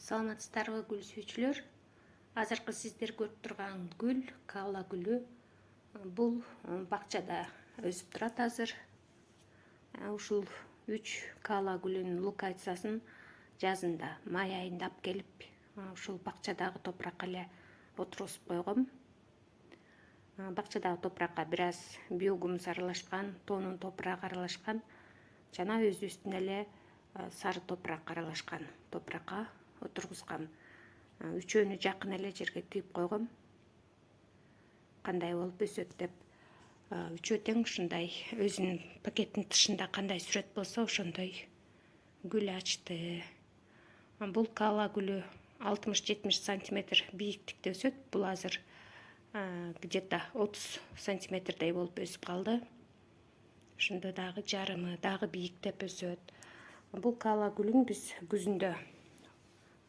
Саламатсыздарбы гүл сүйүүчүлөр. Азыркы сиздер көрүп турган гүл кала гүлү. Бул бакчада өсүп турат азыр. Ушул 3 кала гүлүнүн луковицасын жазында май айында алып келип, ушул бакчадагы топуракка эле отургузуп койгом. Бакчадагы топуракка бир аз биогумус аралашкан, тоонун топурагы аралашкан жана үстүнө эле сары топурак аралашкан топуракка отургузгам. Үчөөнү жакын эле жерге тыйып койгом. Кандай болуп өсөт деп. Үчөө тең ушундай өзүнүн пакеттин тышында кандай сүрөт болсо ошондой гүл ачты. Бул кала гүлү 60-70 сантиметр бийиктикте өсөт. Бул азыр где-то 30 сантиметрдей болуп өсүп калды. Ошондо дагы жарымы дагы бийиктеп өсөт. Бул кала гүлүн биз күзүндө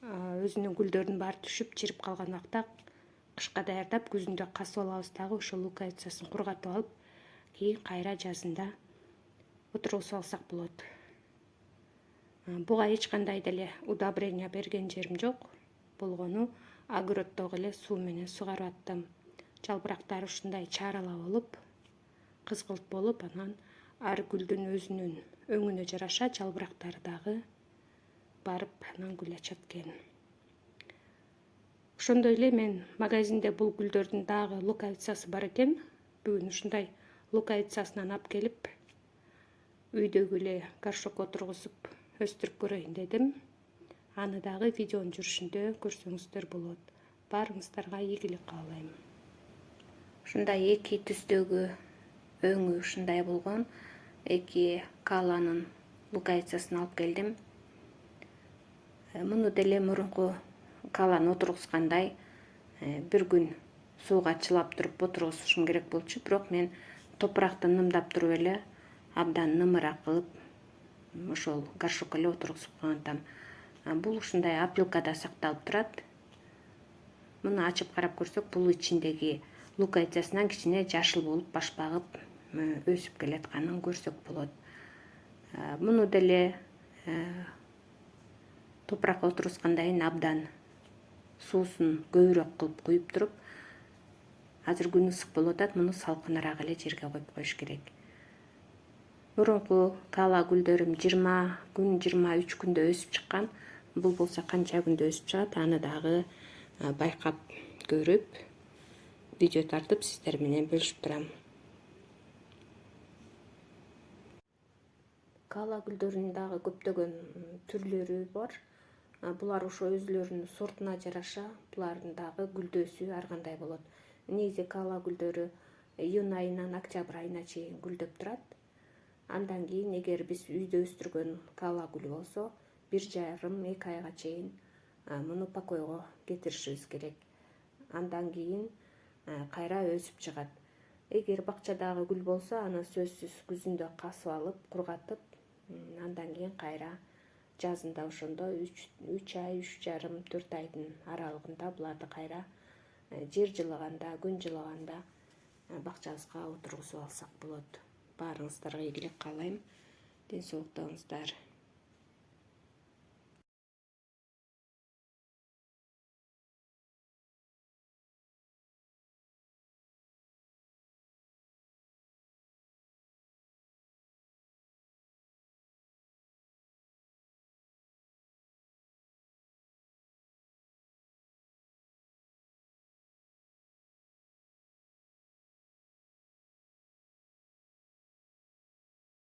өзүнүн гүлдөрүнүн баары түшүп чирип калган убакта кышка даярдап күзүндө касып алабыз дагы ошол луковицасын кургатып алып, кийин кайра жазында отургузуп алсак болот. Буга эч кандай деле удобрение берген жерим жок. Болгону огороддогу эле суу менен сугарып аттым. Жалбырактары ушундай чарала болуп, кызгылт болуп, анан ар гүлдүн өзүнүн өңүнө жараша жалбырактары дагы барып анан гүл ачат экен. Ошондой эле мен магазинде бул гүлдөрдүн дагы луковицасы бар экен. Бүгүн ушундай луковицасынан алып келип, үйдөгү эле горшокко отургузуп өстүрүп көрөйүн дедим. Аны дагы видеонун жүрүшүндө көрсөңүздөр болот. Баарыңыздарга ийгилик каалайм. Ушундай эки түстөгү өңү ушундай болгон эки каланын луковицасын алып келдим. Муну деле мурунку каланы отургузгандай бир күн сууга чылап туруп отургузушум керек болчу, бирок мен топуракты нымдап туруп эле абдан нымыраак кылып ошол горшокко эле отургузуп койгонтам. Бул ушундай опилкада сакталып турат. Муну ачып карап көрсөк, бул ичиндеги луковицасынан кичине жашыл болуп баш багып өсүп келатканын көрсөк болот. Муну деле топуракка отургузгандан кийин абдан суусун көбүрөөк кылып куюп туруп, азыр күн ысык болуп атат, муну салкыныраак эле жерге коюп коюш керек. Мурунку кала гүлдөрүм 20 күн, 23 күндө өсүп чыккан. Бул болсо канча күндө өсүп чыгат, аны дагы байкап көрүп, видео тартып сиздер менен бөлүшүп турам. Кала гүлдөрүнүн дагы көптөгөн түрлөрү бар. Булар ошо өзүлөрүнүн сортуна жараша, булардын дагы гүлдөсү ар кандай болот. Негизи кала гүлдөрү июнь айынан октябрь айына чейин гүлдөп турат. Андан кийин эгер биз үйдө өстүргөн кала гүл болсо, 1,5-2 айга чейин муну покойго кетиришибиз керек. Андан кийин кайра өсүп чыгат. Эгер бакчадагы гүл болсо, аны сөзсүз күзүндө касып алып, кургатып, андан кийин кайра жазында ошондо 3 ай, 3,5-4 айдын аралыгында буларды кайра жер жылыганда, күн жылыганда бакчабызга отургузуп алсак болот. Баарыңыздарга ийгилик каалайм. Ден соолуктаңыздар.